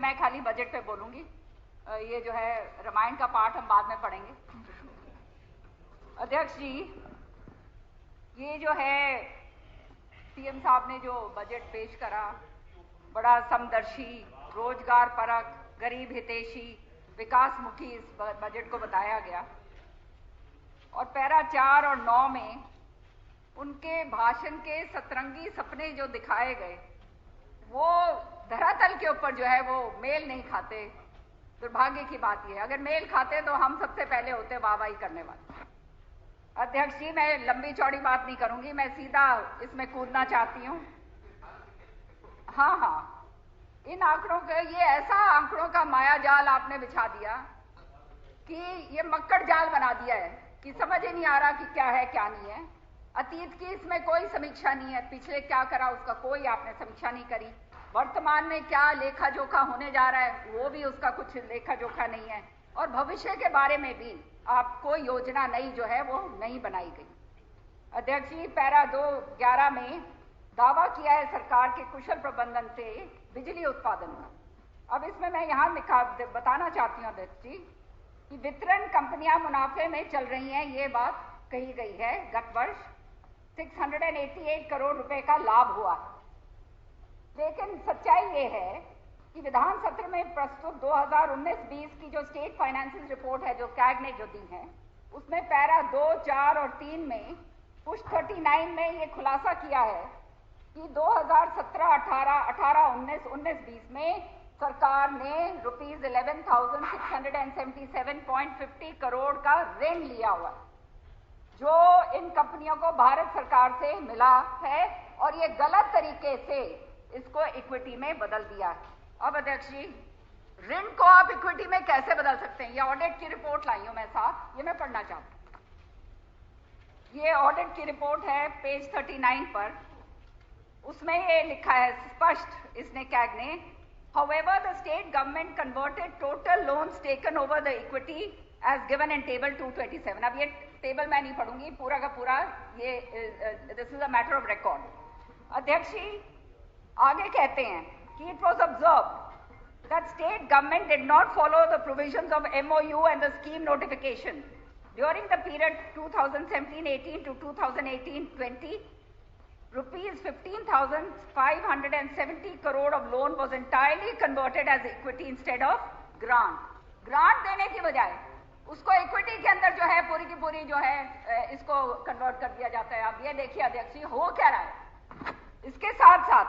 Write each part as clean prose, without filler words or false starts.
मैं खाली बजट पे बोलूंगी। ये जो है रामायण का पाठ हम बाद में पढ़ेंगे। अध्यक्ष जी, ये जो है सीएम साहब ने जो बजट पेश करा, बड़ा समदर्शी, रोजगार परक, गरीब हितैषी, विकासमुखी इस बजट को बताया गया। और पैरा 4 और 9 में उनके भाषण के सतरंगी सपने जो दिखाए गए, वो धरातल के ऊपर जो है वो मेल नहीं खाते। दुर्भाग्य की बात यह है, अगर मेल खाते तो हम सबसे पहले होते वाहवाही करने वाले। अध्यक्ष जी, मैं लंबी चौड़ी बात नहीं करूंगी, मैं सीधा इसमें कूदना चाहती हूं। हाँ, इन आंकड़ों के, ये ऐसा आंकड़ों का माया जाल आपने बिछा दिया कि ये मक्कड़ जाल बना दिया है कि समझ ही नहीं आ रहा कि क्या है क्या नहीं है। अतीत की इसमें कोई समीक्षा नहीं है, पिछले क्या करा उसका कोई आपने समीक्षा नहीं करी। वर्तमान में क्या लेखा जोखा होने जा रहा है वो भी उसका कुछ लेखा जोखा नहीं है, और भविष्य के बारे में भी आपको योजना नई जो है वो नहीं बनाई गई। अध्यक्ष जी, पैरा 2-11 में दावा किया है सरकार के कुशल प्रबंधन से बिजली उत्पादन का। अब इसमें मैं यहाँ बताना चाहती हूँ अध्यक्ष जी कि वितरण कंपनियां मुनाफे में चल रही हैं, ये बात कही गई है। गत वर्ष 688 करोड़ रुपए का लाभ हुआ, लेकिन सच्चाई ये है कि विधान सत्र में प्रस्तुत 2019-20 की जो स्टेट फाइनेंशियल रिपोर्ट है, जो कैग ने जो दी है, उसमें पैरा 2, 4 और 3 में पुश 39 में ये खुलासा किया है कि 2017-18, 18-19, 19-20 में सरकार ने रुपीज 11,677.50 करोड़ का ऋण लिया हुआ, जो इन कंपनियों को भारत सरकार से मिला है, और ये गलत तरीके से इसको इक्विटी में बदल दिया है। अब अध्यक्ष जी, ऋण को आप इक्विटी में कैसे बदल सकते हैं? ये ऑडिट की रिपोर्ट लाई हूं मैं साथ, ये मैं पढ़ना चाहती हूं। ये ऑडिट की रिपोर्ट है पेज 39 पर। उसमें ये लिखा है स्पष्ट, इसने कैग ने, however the state government converted total loans taken over the equity as given in table 227। अब ये टेबल मैं नहीं पढ़ूंगी, पूरा का पूरा ये this is a matter of record. अध्यक्ष जी आगे कहते हैं कि it was observed that state government did not follow the provisions of MOU and the scheme notification during the period 2017-18 to 2018-20। Rupees 15,570 crore of loan was entirely converted as equity instead of grant। Grant देने की बजाय उसको equity के अंदर जो है पूरी की पूरी जो है इसको कन्वर्ट कर दिया जाता है। आप ये देखिए अध्यक्ष जी, हो क्या रहा है। इसके साथ साथ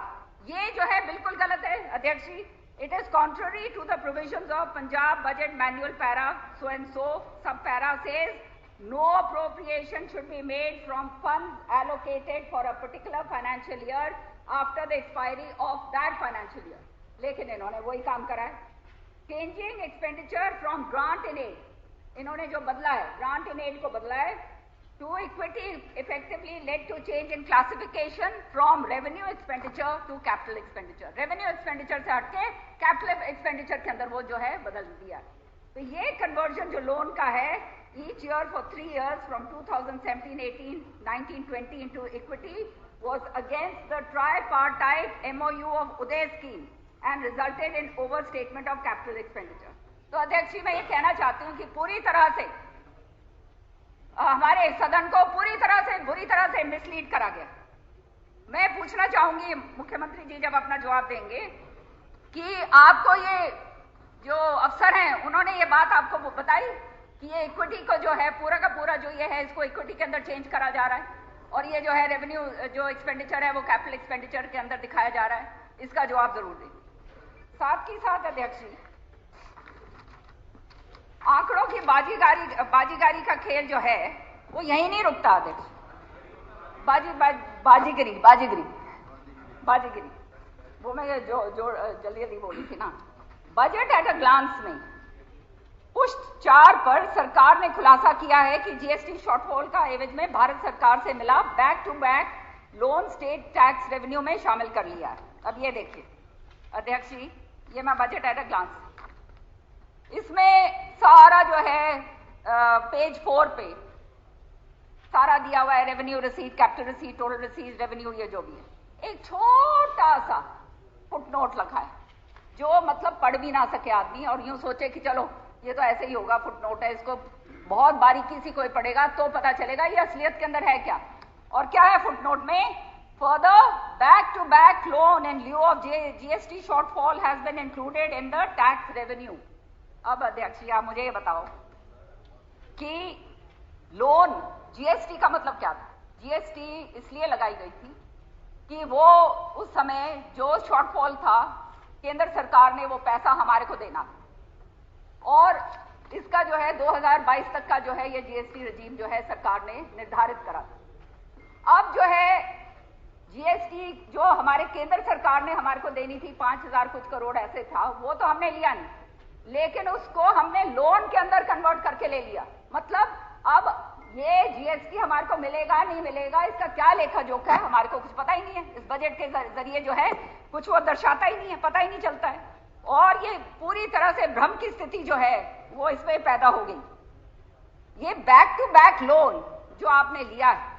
ये जो है बिल्कुल गलत है अध्यक्ष जी। It is contrary to the provisions of Punjab budget manual para so and so sub para says no appropriation should be made from funds allocated for a particular financial year after the expiry of that financial year। लेकिन इन्होंने वही काम करा है। Changing expenditure from grant in aid, इन्होंने जो बदला है ग्रांट इन एड को बदला है to equity effectively led to change in classification from revenue expenditure to capital expenditure। revenue expenditure से हटके capital expenditure के अंदर वो जो है बदल दिया। तो ये कन्वर्जन जो लोन का है each year for 3 years from 2017-18, 19-20 into equity was against the tripartite MOU of Uday scheme and resulted in overstatement of capital expenditure। तो अध्यक्ष जी, मैं ये कहना चाहती हूँ कि पूरी तरह से हमारे सदन को पूरी तरह से बुरी तरह से मिसलीड करा गया। मैं पूछना चाहूंगी मुख्यमंत्री जी जब अपना जवाब देंगे कि आपको ये जो अफसर हैं उन्होंने ये बात आपको बताई कि ये इक्विटी को जो है पूरा का पूरा जो ये है इसको इक्विटी के अंदर चेंज करा जा रहा है, और ये जो है रेवेन्यू जो एक्सपेंडिचर है वो कैपिटल एक्सपेंडिचर के अंदर दिखाया जा रहा है। इसका जवाब जरूर दें। साथ ही साथ अध्यक्ष जी, आंकड़ों की बाजीगारी का खेल जो है वो यही नहीं रुकता अध्यक्ष। बाजीगिरी वो मैं जो जल्दी बोली थी ना। बजट एट अ ग्लांस में पुष्ट 4 पर सरकार ने खुलासा किया है कि जीएसटी शॉर्टफॉल का एवज में भारत सरकार से मिला back to back loan state tax revenue में शामिल कर लिया है। अब ये देखिए अध्यक्ष जी, ये मैं बजट एट अ ग्लांस, इसमें सारा जो है पेज 4 पे सारा दिया हुआ है, revenue receipt, capital receipt, total receipt, revenue, ये जो भी है। एक छोटा सा फुटनोट लिखा है जो मतलब पढ़ भी ना सके आदमी और यूं सोचे कि चलो ये तो ऐसे ही होगा, फुटनोट है, इसको बहुत बारीकी से कोई पढ़ेगा तो पता चलेगा ये असलियत के अंदर है क्या। और क्या है फुटनोट में? Further, back to back loan in lieu of GST shortfall has been included in the tax revenue. अब अध्यक्ष जी आप मुझे ये बताओ कि लोन, जीएसटी का मतलब क्या था? जीएसटी इसलिए लगाई गई थी कि वो उस समय जो शॉर्टफॉल था केंद्र सरकार ने वो पैसा हमारे को देना और इसका जो है 2022 तक का जो है ये जीएसटी रजीम जो है सरकार ने निर्धारित करा। अब जो है जीएसटी जो हमारे केंद्र सरकार ने हमारे को देनी थी 5000 कुछ करोड़ ऐसे था, वो तो हमने लिया नहीं, लेकिन उसको हमने लोन के अंदर कन्वर्ट करके ले लिया। मतलब अब ये जीएसटी हमारे को मिलेगा नहीं मिलेगा इसका क्या लेखा जोखा है हमारे को कुछ पता ही नहीं है। इस बजट के जरिए जो है कुछ वो दर्शाता ही नहीं है, पता ही नहीं चलता है और ये पूरी तरह से भ्रम की स्थिति जो है वो इसमें पैदा हो गई। ये बैक टू बैक लोन जो आपने लिया है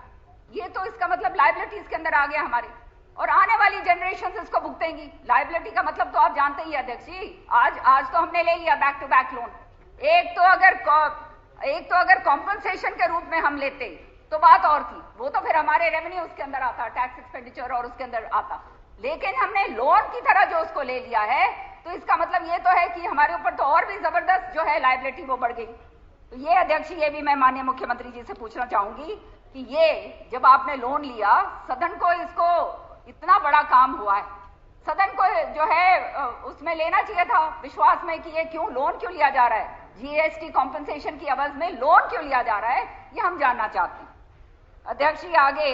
ये तो इसका मतलब लायबिलिटीज के अंदर आ गया हमारी और आने वाली जनरेशन इसको भुगतेंगी। लायबिलिटी का मतलब तो आप जानते ही अध्यक्ष जी, आज तो हमने ले लिया बैक टू बैक लोन। एक तो अगर कॉम्पनसेशन के रूप में हम लेते तो बात और थी, वो तो फिर हमारे रेवेन्यू उसके अंदर आता, टैक्स एक्सपेंडिचर और उसके अंदर आता, लेकिन हमने लोन की तरह जो उसको ले लिया है तो इसका मतलब ये तो है कि हमारे ऊपर तो और भी जबरदस्त जो है लायबिलिटी वो बढ़ गई। तो ये अध्यक्ष ये भी मैं माननीय मुख्यमंत्री जी से पूछना चाहूंगी कि ये जब आपने लोन लिया, सदन को इसको इतना बड़ा काम हुआ है, सदन को जो है उसमें लेना चाहिए था विश्वास में कि ये लोन क्यों लिया जा रहा है, जीएसटी कॉम्पनसेशन की एवज में लोन क्यों लिया जा रहा है, ये हम जानना चाहते हैं। अध्यक्ष जी आगे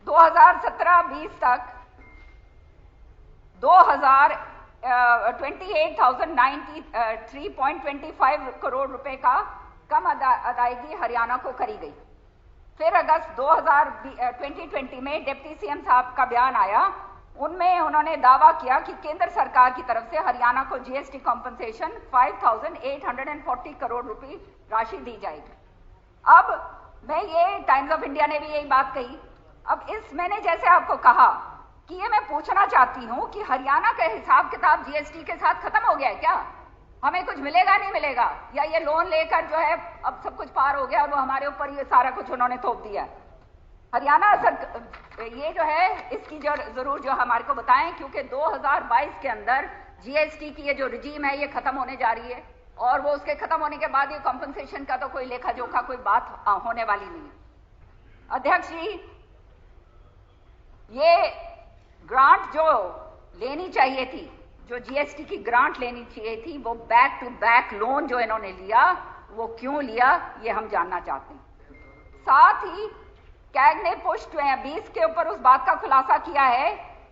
2017-20 तक 28,093.25 करोड़ रुपए का कम अदायगी हरियाणा को करी गई। फिर अगस्त 2020 में डिप्टी सीएम साहब का बयान आया, उनमें उन्होंने दावा किया कि केंद्र सरकार की तरफ से हरियाणा को जीएसटी कॉम्पनसेशन 5,840 करोड़ रुपए राशि दी जाएगी। अब मैं ये टाइम्स ऑफ इंडिया ने भी यही बात कही। अब मैंने जैसे आपको कहा कि ये मैं पूछना चाहती हूं कि हरियाणा का हिसाब किताब जीएसटी के साथ खत्म हो गया है क्या? हमें कुछ मिलेगा नहीं मिलेगा, या ये लोन लेकर जो है अब सब कुछ पार हो गया और वो हमारे ऊपर ये सारा कुछ उन्होंने थोप दिया। हरियाणा ये जो है इसकी जरूर जो हमारे को बताएं, क्योंकि 2022 के अंदर जीएसटी की ये जो रिजीम है ये खत्म होने जा रही है और वो उसके खत्म होने के बाद ये कॉम्पनसेशन का तो कोई लेखा जोखा कोई बात होने वाली नहीं। अध्यक्ष जी, ये ग्रांट जो लेनी चाहिए थी, जो जीएसटी की ग्रांट लेनी चाहिए थी, वो बैक टू बैक लोन जो इन्होंने लिया वो क्यों लिया ये हम जानना चाहते हैं। साथ ही कैग ने पुश 20 के ऊपर उस बात का खुलासा किया है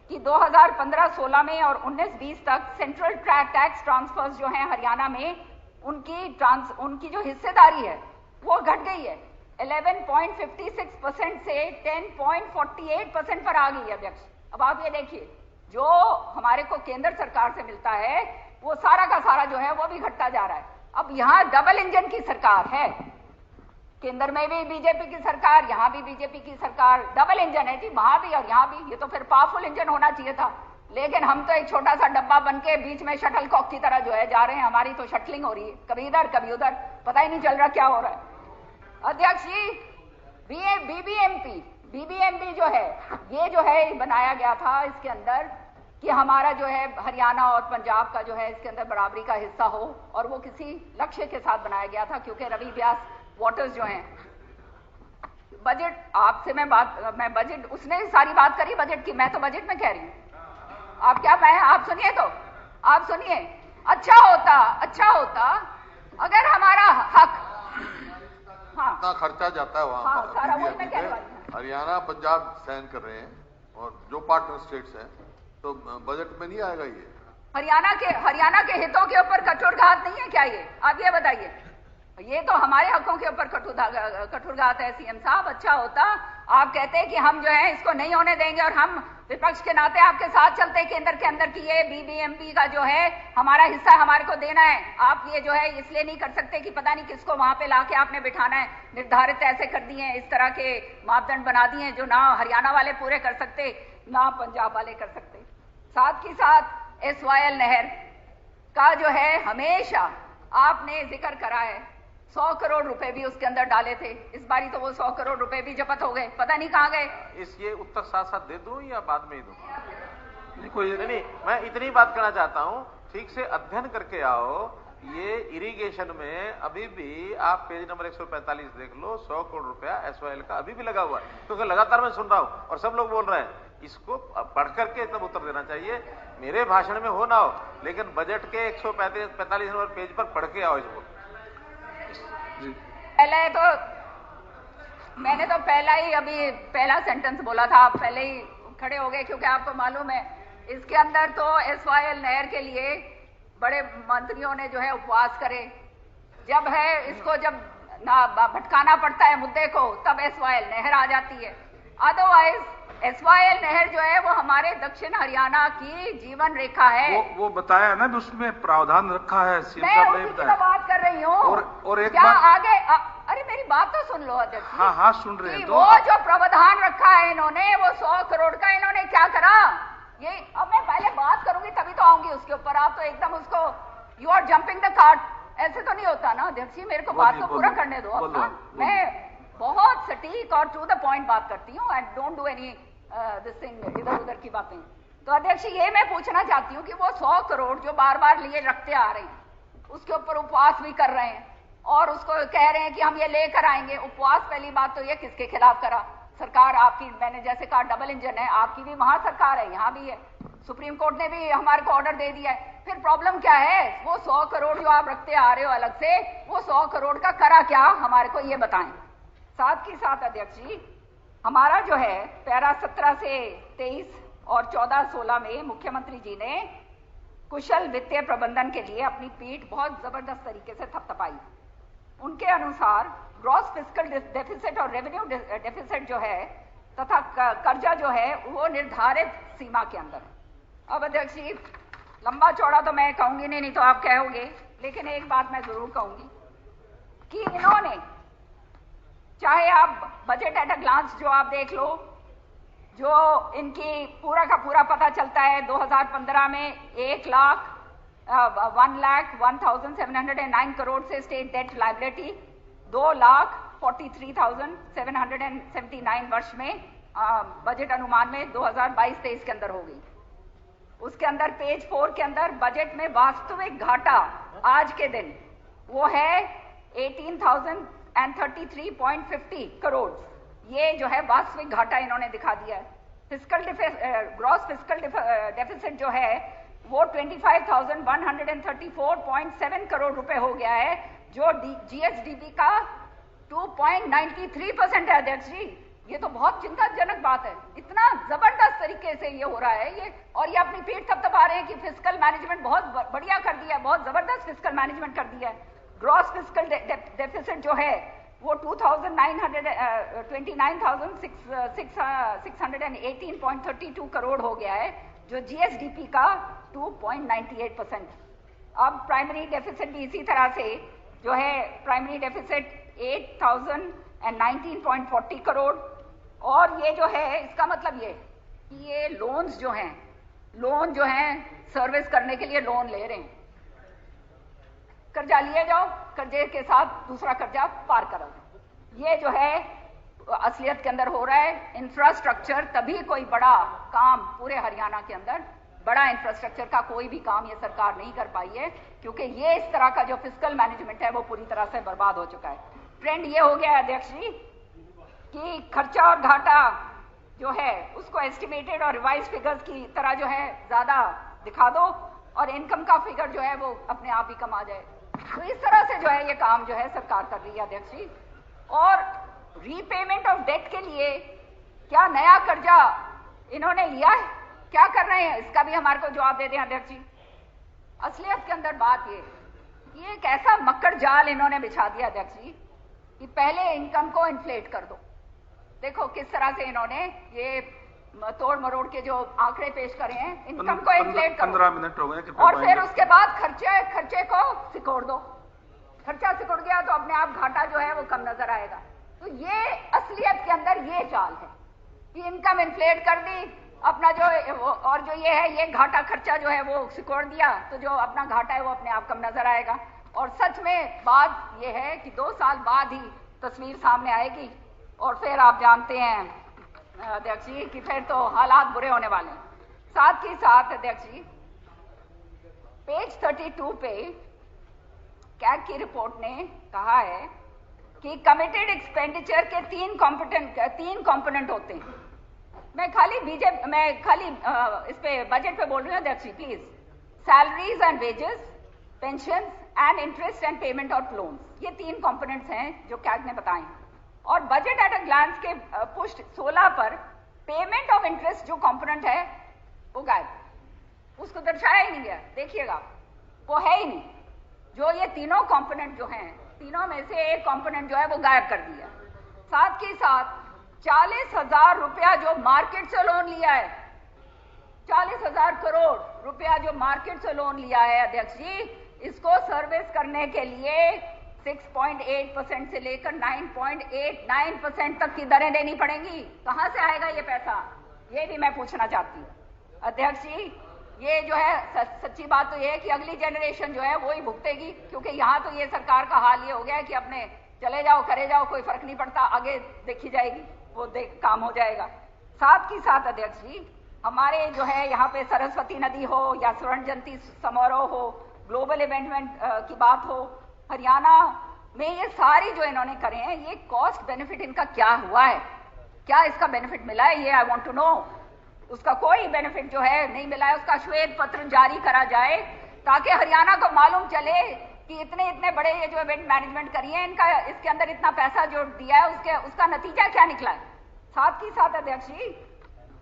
कि 2015-16 में और 19-20 तक सेंट्रल टैक्स ट्रांसफर्स जो हैं हरियाणा में उनकी जो हिस्सेदारी है वो घट गई है, 11.56% से 10.48% पर आ गई है अध्यक्ष। अब आप ये देखिए, जो हमारे को केंद्र सरकार से मिलता है वो सारा का सारा जो है वो भी घटता जा रहा है। अब यहाँ डबल इंजन की सरकार है, केंद्र में भी बीजेपी की सरकार, यहाँ भी बीजेपी की सरकार, डबल इंजन है जी, वहां भी और यहाँ भी। ये तो फिर पावरफुल इंजन होना चाहिए था, लेकिन हम तो एक छोटा सा डब्बा बन के बीच में शटल कॉक की तरह जो है जा रहे हैं। हमारी तो शटलिंग हो रही है, कभी इधर कभी उधर, पता ही नहीं चल रहा क्या हो रहा है। अध्यक्ष जी, बीबीएमपी जो है ये जो है बनाया गया था इसके अंदर कि हमारा जो है हरियाणा और पंजाब का जो है इसके अंदर बराबरी का हिस्सा हो, और वो किसी लक्ष्य के साथ बनाया गया था, क्योंकि रवि व्यास वाटर्स जो हैं, बजट आपसे मैं बजट, उसने सारी बात करी बजट की, मैं तो बजट में कह रही हूँ। आप सुनिए तो, आप सुनिए, अच्छा होता अगर हमारा हक, हाँ, इतना खर्चा जाता है वहाँ, हाँ, सारा वो मैं कह रही हूँ। हरियाणा पंजाब सहन कर रहे हैं और जो पार्टनर स्टेट्स हैं, तो बजट में नहीं आएगा ये। हरियाणा के हितों के ऊपर कठोरघात नहीं है क्या ये? आप ये बताइए, ये तो हमारे हकों के ऊपर कठोरघात है सीएम साहब। अच्छा होता आप कहते हैं कि हम जो है इसको नहीं होने देंगे और हम विपक्ष के नाते आपके साथ चलते केंद्र के अंदर की ये बीबीएमपी का जो है हमारा हिस्सा हमारे को देना है। आप ये जो है इसलिए नहीं कर सकते कि पता नहीं किसको वहां पे लाके आपने बिठाना है, निर्धारित ऐसे कर दिए हैं, इस तरह के मापदंड बना दिए हैं जो ना हरियाणा वाले पूरे कर सकते ना पंजाब वाले कर सकते। साथ ही साथ SYL नहर, का जो है हमेशा आपने जिक्र करा है। 100 करोड़ रुपए भी उसके अंदर डाले थे, इस बारी तो वो 100 करोड़ रुपए भी जब्त हो गए, पता नहीं कहां गए। ये उत्तर साथ साथ दे दूं या बाद में ही दूं? नहीं, मैं इतनी बात कहना चाहता हूं, ठीक से अध्ययन करके आओ। ये इरिगेशन में अभी भी आप पेज नंबर 145 देख लो, 100 करोड़ रुपया एसवाईएल का अभी भी लगा हुआ है, क्योंकि लगातार मैं सुन रहा हूं और सब लोग बोल रहे हैं। इसको पढ़ करके तब उत्तर देना चाहिए। मेरे भाषण में हो ना हो, लेकिन बजट के 145 नंबर पेज पर पढ़ के आओ इसको। पहले तो मैंने तो पहला सेंटेंस बोला था, आप पहले ही खड़े हो गए, क्योंकि आपको मालूम है इसके अंदर तो एसवाईएल नहर के लिए बड़े मंत्रियों ने जो है उपवास करे। जब है इसको जब ना भटकाना पड़ता है मुद्दे को, तब एसवाईएल नहर आ जाती है। अदरवाइज एसवाईएल नहर जो है वो हमारे दक्षिण हरियाणा की जीवन रेखा है। वो बताया ना, उसमें प्रावधान रखा है, मैं उसी की तो बात कर रही हूँ। और एक क्या बात आगे अरे मेरी बात तो सुन लो अध्यक्ष। हाँ सुन रहे हैं। वो जो प्रावधान रखा है इन्होंने, वो 100 करोड़ का इन्होंने क्या करा, ये अब मैं पहले बात करूंगी तभी तो आऊंगी उसके ऊपर। आप तो एकदम उसको you are jumping the cart, ऐसे तो नहीं होता ना अध्यक्ष जी, मेरे को बात तो पूरा करने दो अपना। मैं बहुत सटीक और टू द पॉइंट बात करती हूँ, and don't do any this thing इधर उधर की बातें। तो अध्यक्ष ये मैं पूछना चाहती हूँ कि वो 100 करोड़ जो बार बार लिए रखते आ रहे हैं, उसके ऊपर उपवास भी कर रहे हैं और उसको कह रहे हैं कि हम ये लेकर आएंगे। उपवास पहली बात तो ये किसके खिलाफ करा? सरकार आपकी, मैंने जैसे कहा डबल इंजन है, आपकी भी वहां सरकार है, यहाँ भी है। सुप्रीम कोर्ट ने भी हमारे को ऑर्डर दे दिया है। फिर प्रॉब्लम क्या है? वो 100 करोड़ जो आप रखते आ रहे हो अलग से, वो 100 करोड़ का करा क्या, हमारे को ये बताएं। साथ ही साथ अध्यक्ष जी, हमारा जो है पैरा 17 से 23 और 14-16 में मुख्यमंत्री जी ने कुशल वित्तीय प्रबंधन के लिए अपनी पीठ बहुत जबरदस्त तरीके से थपथपाई। उनके अनुसार ग्रॉस फिस्कल डेफिसिट और रेवेन्यू डेफिसिट जो है तथा कर्जा जो है वो निर्धारित सीमा के अंदर है। अब अध्यक्ष जी लंबा चौड़ा तो मैं कहूंगी नहीं तो आप कहोगे, लेकिन एक बात मैं जरूर कहूंगी कि इन्होंने, चाहे आप बजट एट अ ग्लांस जो आप देख लो, जो इनकी पूरा का पूरा पता चलता है 2015 में 1,01,0709 करोड़ से स्टेट डेट लायबिलिटी 2,43,779 वर्ष में बजट अनुमान में 2022-23 के अंदर हो गई। उसके अंदर पेज 4 के अंदर बजट में वास्तविक घाटा आज के दिन वो है 18,033.50 करोड़। ये जो है वास्तविक घाटा इन्होंने दिखा दिया है। ग्रॉस फिस्कल डेफिसिट जो है वो 25,134.7 करोड़ रुपए हो गया है, जो जीएसडीपी का 2.93% है अध्यक्ष जी। ये तो बहुत चिंताजनक बात है, इतना जबरदस्त तरीके से ये हो रहा है ये, और ये अपनी पीठ थपथपा रहे हैं कि फिस्कल मैनेजमेंट बहुत बढ़िया कर दिया है, बहुत जबरदस्त फिस्कल मैनेजमेंट कर दिया है। ग्रॉस फिस्कल डेफिसिट जो है वो 29,618.32 करोड़ हो गया है, जो जीएसडीपी का 2.98%। अब प्राइमरी डेफिसिट भी इसी तरह से जो है, प्राइमरी डेफिसिट 8,019.40 करोड़। और ये जो है इसका मतलब ये कि ये लोन्स जो हैं, लोन जो हैं सर्विस करने के लिए लोन ले रहे हैं, कर्जा लिए जाओ, कर्जे के साथ दूसरा कर्जा पार करो। ये जो है असलियत के अंदर हो रहा है। इंफ्रास्ट्रक्चर, तभी कोई बड़ा काम पूरे हरियाणा के अंदर, बड़ा इंफ्रास्ट्रक्चर का कोई भी काम ये सरकार नहीं कर पाई है, क्योंकि ये इस तरह का जो फिस्कल मैनेजमेंट है वो पूरी तरह से बर्बाद हो चुका है। ट्रेंड ये हो गया है अध्यक्ष जी कि खर्चा और घाटा जो है उसको एस्टिमेटेड और रिवाइज फिगर्स की तरह जो है ज्यादा दिखा दो, और इनकम का फिगर जो है वो अपने आप ही कम आ जाए। तो इस तरह से जो है ये काम जो है सरकार कर रही है अध्यक्ष जी। और रीपेमेंट ऑफ डेट के लिए क्या नया कर्जा इन्होंने लिया है, क्या कर रहे हैं, इसका भी हमारे को जवाब दे दें अध्यक्ष जी। असलियत के अंदर बात ये एक ऐसा मक्कड़ जाल इन्होंने बिछा दिया अध्यक्ष जी कि पहले इनकम को इन्फ्लेट कर दो। देखो किस तरह से इन्होंने ये तोड़ मरोड़ के जो आंकड़े पेश करे हैं, इनकम को इन्फ्लेट करो, 15 मिनट हो गए, और फिर उसके बाद खर्चे को सिकोड़ दो। खर्चा सिकुड़ गया तो अपने आप घाटा जो है वो कम नजर आएगा। तो ये असलियत के अंदर ये चाल है कि इनकम इन्फ्लेट कर दी, अपना जो और जो ये है, ये घाटा खर्चा जो है वो सिकोड़ दिया, तो जो अपना घाटा है वो अपने आप कम नजर आएगा। और सच में बात ये है कि 2 साल बाद ही तस्वीर सामने आएगी और फिर आप जानते हैं अध्यक्ष जी कि फिर तो हालात बुरे होने वाले हैं। साथ ही साथ अध्यक्ष जी, पेज 32 पे कैग की रिपोर्ट ने कहा है कि कमिटेड एक्सपेंडिचर के 3 कंपोनेंट होते हैं। मैं खाली इस पे बजट पे बोल रही हूँ अध्यक्ष जी, please. Salaries and wages, pension and interest and payment of loans, ये 3 कंपोनेंट्स हैं जो कैग ने बताए हैं। और बजट एट अ ग्लांस के पुष्ट 16 पर पेमेंट ऑफ इंटरेस्ट जो कंपोनेंट है वो गायब, उसको दर्शाया ही नहीं गया। देखिएगा वो है ही नहीं। जो ये तीनों कंपोनेंट जो हैं, तीनों में से एक कंपोनेंट जो है वो गायब कर दिया। साथ के साथ 40,000 रुपया जो मार्केट से लोन लिया है, 40,000 करोड़ रुपया जो मार्केट से लोन लिया है अध्यक्ष जी, इसको सर्विस करने के लिए 6.8% से लेकर 9.89% तक की दरें देनी पड़ेंगी। कहां से आएगा ये पैसा, ये भी मैं पूछना चाहती हूँ अध्यक्ष जी। ये जो है सच्ची बात तो ये है कि अगली जनरेशन जो है वो ही भुगतेगी, क्योंकि यहाँ तो ये सरकार का हाल ये हो गया है कि अपने चले जाओ करे जाओ, कोई फर्क नहीं पड़ता, आगे देखी जाएगी, वो काम हो जाएगा। साथ ही साथ अध्यक्ष जी, हमारे जो है यहाँ पे सरस्वती नदी हो या स्वर्ण जयंती समारोह हो, ग्लोबल इवेंट की बात हो, हरियाणा में ये सारी जो इन्होंने करे हैं, ये कॉस्ट बेनिफिट इनका क्या हुआ है, क्या इसका बेनिफिट मिला है, ये आई वांट टू नो। उसका कोई बेनिफिट जो है नहीं मिला है, उसका श्वेत पत्र जारी करा जाए ताकि हरियाणा को मालूम चले कि इतने बड़े ये जो इवेंट मैनेजमेंट करी है, इनका इसके अंदर इतना पैसा जो दिया है उसका नतीजा क्या निकला है। साथ ही साथ अध्यक्ष जी,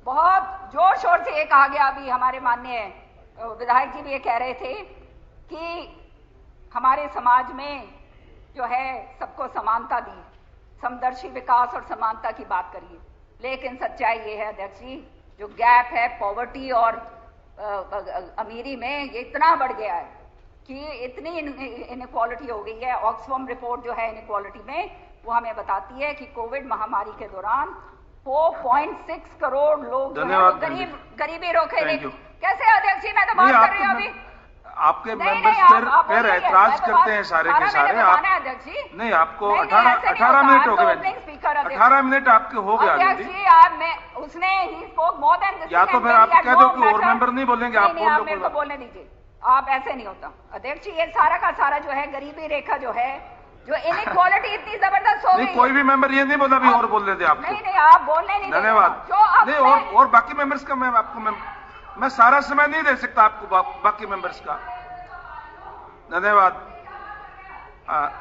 बहुत जोर शोर से ये कहा गया, अभी हमारे माननीय विधायक जी भी ये कह रहे थे कि हमारे समाज में जो है सबको समानता दी, समदर्शी विकास और समानता की बात करिए, लेकिन सच्चाई ये है अध्यक्ष जी, जो गैप है पॉवर्टी और अमीरी में, ये इतना बढ़ गया है कि इतनी इनइक्वालिटी हो गई है। ऑक्सफैम रिपोर्ट जो है इनइक्वालिटी में, वो हमें बताती है कि कोविड महामारी के दौरान 4.6 करोड़ लोग जो है गरीबी रोके। कैसे अध्यक्ष जी, मैं तो बात कर रही हूँ अभी। आपके मेंबर्स फिर ऐतराज करते हैं सारे के सारे। आप नहीं, आपको 18 मिनट हो गए, 18 मिनट आपके हो गए अध्यक्ष जी। उसने ही स्पोक मोर देन, या तो फिर आप कह दो कि और मेंबर नहीं बोलेंगे, आप बोल दो। मेरे को बोलने दीजिए, आप ऐसे नहीं होता अध्यक्ष जी। ये सारा का सारा जो है गरीबी रेखा जो है, जो इनइक्वालिटी इतनी जबरदस्त हो गई। कोई भी मेंबर ये नहीं बोला भी और बोलने दे आपको। नहीं, आप बोलने नहीं। धन्यवाद। नहीं, और बाकी मेंबर्स का मैं सारा समय नहीं दे सकता आपको, बाकी मेंबर्स का। धन्यवाद। हाँ,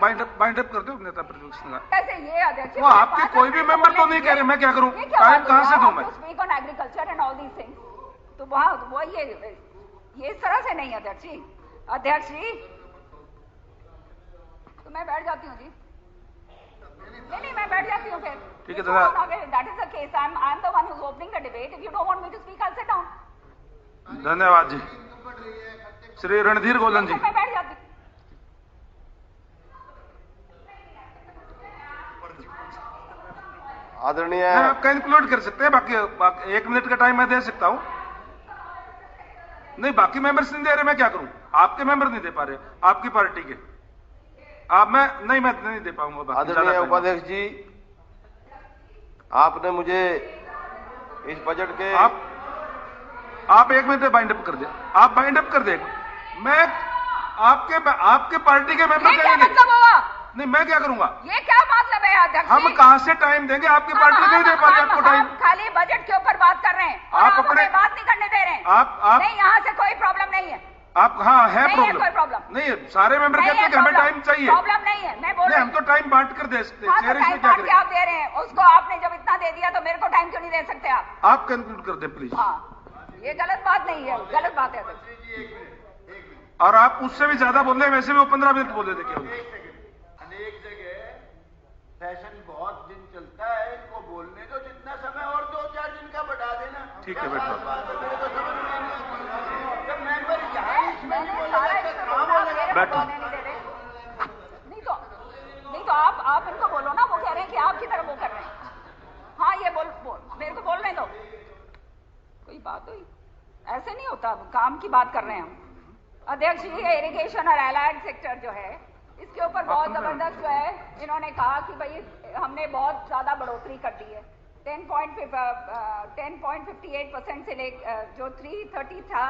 बाइंड अप कर दो नेता प्रतिपक्ष का। ये अध्यक्ष, वो आपके कोई भी मेंबर तो नहीं कह रहे, मैं क्या करूं, टाइम कहां से दूं मैं। Speak on agriculture and all these things, तो वहां वो ये इस तरह से नहीं अध्यक्ष जी। अध्यक्ष जी, तो मैं बैठ जाती हूँ जी। नहीं, मैं बैठ जाती हूँ फिर। ठीक है दादा। That is the case, I am the one who is opening the debate. If you don't want me to speak, I will sit down. धन्यवाद जी। श्री रणधीर गोलन जी। मैं बैठ जाती हूँ। आदरणीय, आपका इंक्लूड कर सकते हैं, बाकी 1 मिनट का टाइम मैं दे सकता हूं। नहीं, बाकी मेंबर्स नहीं दे रहे, मैं क्या करूं। आपके मेंबर नहीं दे पा रहे, आपकी पार्टी के। मैं नहीं दे पाऊंगा। आदरणीय उपाध्यक्ष जी, आपने मुझे इस बजट के आप 1 मिनट में बाइंड अप कर दे। आप बाइंड अप कर दे। मैं आपके पार्टी के मेंबर कहेंगे। नहीं, मैं क्या करूंगा। ये क्या मतलब है अध्यक्ष? हम कहां से टाइम देंगे, आपकी पार्टी नहीं दे पाती आपको टाइम। खाली बजट के ऊपर बात कर रहे हैं, आप अपने बात नहीं करने दे रहे हैं। आप नहीं, यहाँ से कोई प्रॉब्लम नहीं है। आप हाँ है प्रॉब्लम, कोई प्रॉब्लम नहीं है। सारे मेंबर कहते हैं कि हमें टाइम चाहिए। प्रॉब्लम नहीं है, मैं बोल रही हूं। हम तो टाइम बांट कर दे सकते हैं। टाइम बांट के आप दे रहे हैं उसको, आपने जब इतना दे दिया तो मेरे को टाइम क्यों नहीं दे सकते आप कंक्लूड कर दे प्लीज। हाँ, ये गलत बात नहीं है, गलत बात है। और आप उससे भी ज्यादा बोल रहे हैं, वैसे भी वो 15 मिनट बोले थे केवल। अनेक जगह सेशन बहुत दिन चलता है, इनको बोलने दो जितना समय, और 2-4 दिन का बढ़ा देना। ठीक है बेटा। जब मेंबर यहाँ बैठो। नहीं तो आप इनको बोलो ना, वो कह रहे हैं कि आपकी तरफ वो कर रहे हैं। हाँ, ये बोल की बात कर रहे हैं हम। अध्यक्ष जी, ये इरिगेशन और एलाइड सेक्टर जो है, इसके ऊपर बहुत जबरदस्त जो है इन्होंने कहा कि भाई हमने बहुत ज्यादा बढ़ोतरी कर दी है। 10.58% से ले जो 330 था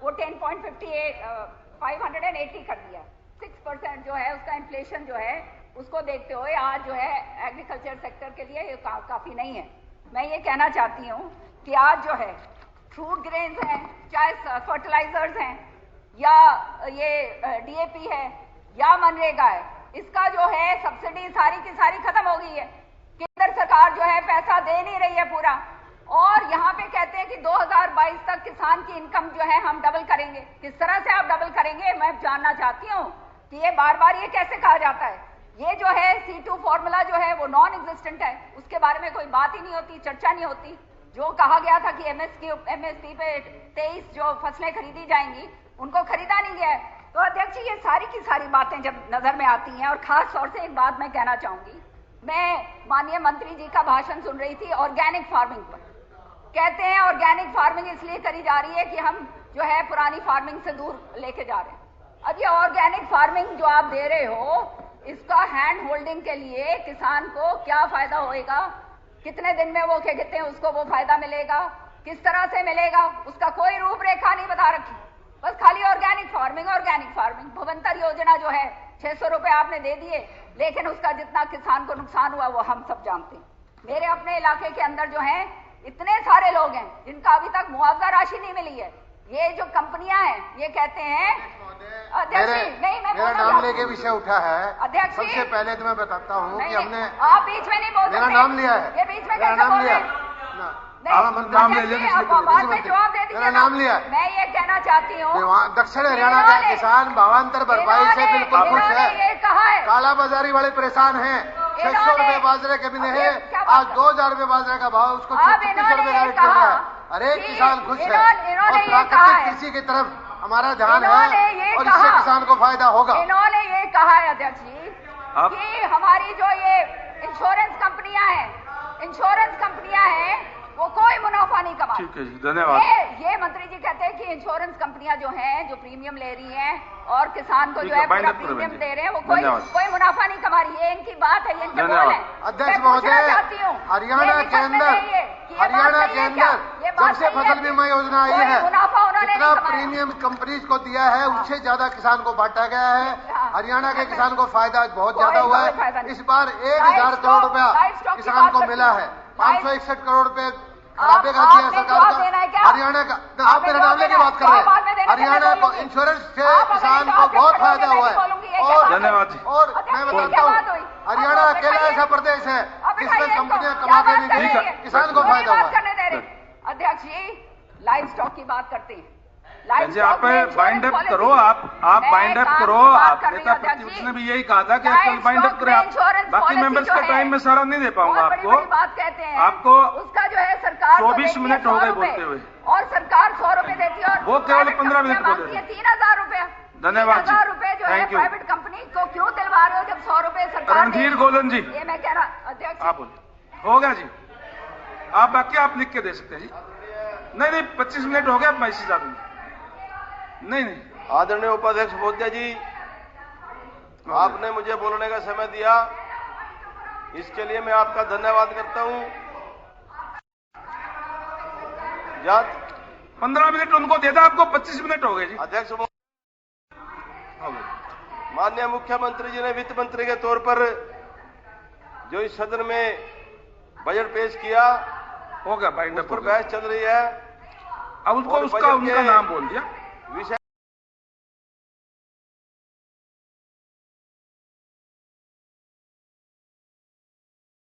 वो 580 कर दिया। 6% जो है उसका इन्फ्लेशन जो है उसको देखते हुए आज जो है एग्रीकल्चर सेक्टर के लिए ये काफी नहीं है। मैं ये कहना चाहती हूँ कि आज जो है फ्रूट ग्रेन्स हैं, चाहे फर्टिलाइजर्स हैं, या ये डीएपी है या मनरेगा है, इसका जो है सब्सिडी सारी की सारी खत्म हो गई है। केंद्र सरकार जो है पैसा दे नहीं रही है पूरा, और यहाँ पे कहते हैं कि 2022 तक किसान की इनकम जो है हम डबल करेंगे। किस तरह से आप डबल करेंगे, मैं जानना चाहती हूँ कि ये बार बार ये कैसे कहा जाता है। ये जो है C2 फॉर्मूला जो है वो नॉन एग्जिस्टेंट है, उसके बारे में कोई बात ही नहीं होती, चर्चा नहीं होती। जो कहा गया था कि एमएसपी पे 23 जो फसलें खरीदी जाएंगी उनको खरीदा नहीं गया है। तो अध्यक्ष जी, ये सारी की सारी बातें जब नजर में आती हैं, और खास तौर से एक बात मैं कहना चाहूंगी, मैं माननीय मंत्री जी का भाषण सुन रही थी ऑर्गेनिक फार्मिंग पर। कहते हैं ऑर्गेनिक फार्मिंग इसलिए करी जा रही है कि हम जो है पुरानी फार्मिंग से दूर लेके जा रहे हैं। अब ये ऑर्गेनिक फार्मिंग जो आप दे रहे हो, इसका हैंड होल्डिंग के लिए किसान को क्या फायदा होएगा, कितने दिन में वो क्या कहते हैं उसको वो फायदा मिलेगा, किस तरह से मिलेगा, उसका कोई रूपरेखा नहीं बता रखी। बस खाली ऑर्गेनिक फार्मिंग। भवंतर योजना जो है 600 रुपए आपने दे दिए, लेकिन उसका जितना किसान को नुकसान हुआ वो हम सब जानते हैं। मेरे अपने इलाके के अंदर जो है इतने सारे लोग हैं जिनका अभी तक मुआवजा राशि नहीं मिली है। ये जो कंपनियां हैं ये कहते हैं अध्यक्ष जी, नहीं मैं मेरा नाम लेके विषय उठा है अध्यक्ष जी। सबसे पहले तो मैं बताता हूँ कि हमने आप बीच में नहीं बोल सकते। मेरा नाम लिया है, ये बीच में मेरा कैसे नाम बोल लिया रहे हैं? नाम ले लिया, बाद में जवाब दे दीजिए। मेरा नाम लिया है। मैं ये कहना चाहती हूँ दक्षिण हरियाणा का किसान भावांतर भरपाई से बिल्कुल खुश है। ये कहा है काला बाजारी वाले परेशान हैं। 600 रुपए बाजरे के बिने है, आज 2000 रुपए बाजरे का भाव, उसको 3600 रुपए का रेट चल रहा है। हर एक किसान खुश है, और प्राकृतिक कृषि की तरफ हमारा ध्यान है, और इससे किसान को फायदा होगा। इन्होंने ये कहा है अध्यक्ष जी कि हमारी जो ये इंश्योरेंस कंपनियां हैं वो कोई मुनाफा नहीं कमा। ठीक है जी, धन्यवाद। ये मंत्री जी कहते हैं कि इंश्योरेंस कंपनियां जो हैं जो प्रीमियम ले रही हैं और किसान को जो है पूरा प्रीमियम दे रहे हैं, वो कोई मुनाफा नहीं कमा रही है। इनकी बात है, ये इनके बोल है। अध्यक्ष महोदय, हरियाणा के अंदर जब से फसल बीमा योजना आई है, जितना प्रीमियम कंपनीज को दिया है उससे ज्यादा किसान को बांटा गया है। हरियाणा के किसान को फायदा बहुत ज्यादा हुआ है। इस बार 1000 करोड़ रुपया किसान को मिला है। 561 करोड़ रुपए खराबे का दिया सरकार का। हरियाणा का, आप मेरे नाम लेके बात कर रहे हैं। हरियाणा को इंश्योरेंस से किसान को बहुत फायदा हुआ है। और धन्यवाद जी। और मैं बताता हूँ, हरियाणा अकेला ऐसा प्रदेश है जिसमें कंपनियां कमा के नहीं दे रही, किसान को फायदा हुआ है। अध्यक्ष जी, लाइव स्टॉक की बात करते हैं। जी, आप बाइंड अप करो, आप बाइंड अप करो। नेता प्रतिपक्ष ने भी यही कहा था कि आजकल बाइंड अप करें आप। बाकी मेंबर्स का टाइम में सारा नहीं दे पाऊंगा आपको। बात कहते हैं आपको उसका जो है सरकार 24 मिनट हो गए बोलते हुए, और सरकार 100 रुपए देती है, और वो केवल 15 मिनट बोले। 3000 रुपए। धन्यवाद जी, 3000 रुपए जो है प्राइवेट कंपनी को क्यों दिलवा रहे हो जब 100 रुपए सरकार। रणधीर गोलन जी, ये मैं कह रहा अध्यक्ष, आप बोलिए। हो गया जी, आप बाकी आप लिख के दे सकते हैं जी। नहीं 25 मिनट हो गया, अब मैं इसी ज्यादा नहीं। आदरणीय उपाध्यक्ष महोदय जी, आपने मुझे बोलने का समय दिया, इसके लिए मैं आपका धन्यवाद करता हूं। 15 मिनट उनको दे था, आपको 25 मिनट हो गए जी। अध्यक्ष, माननीय मुख्यमंत्री जी ने वित्त मंत्री के तौर पर जो इस सदन में बजट पेश किया, हो गया बाइंड अप पर बहस चल रही है। अब उसको उनका नाम बोल दिया। विषय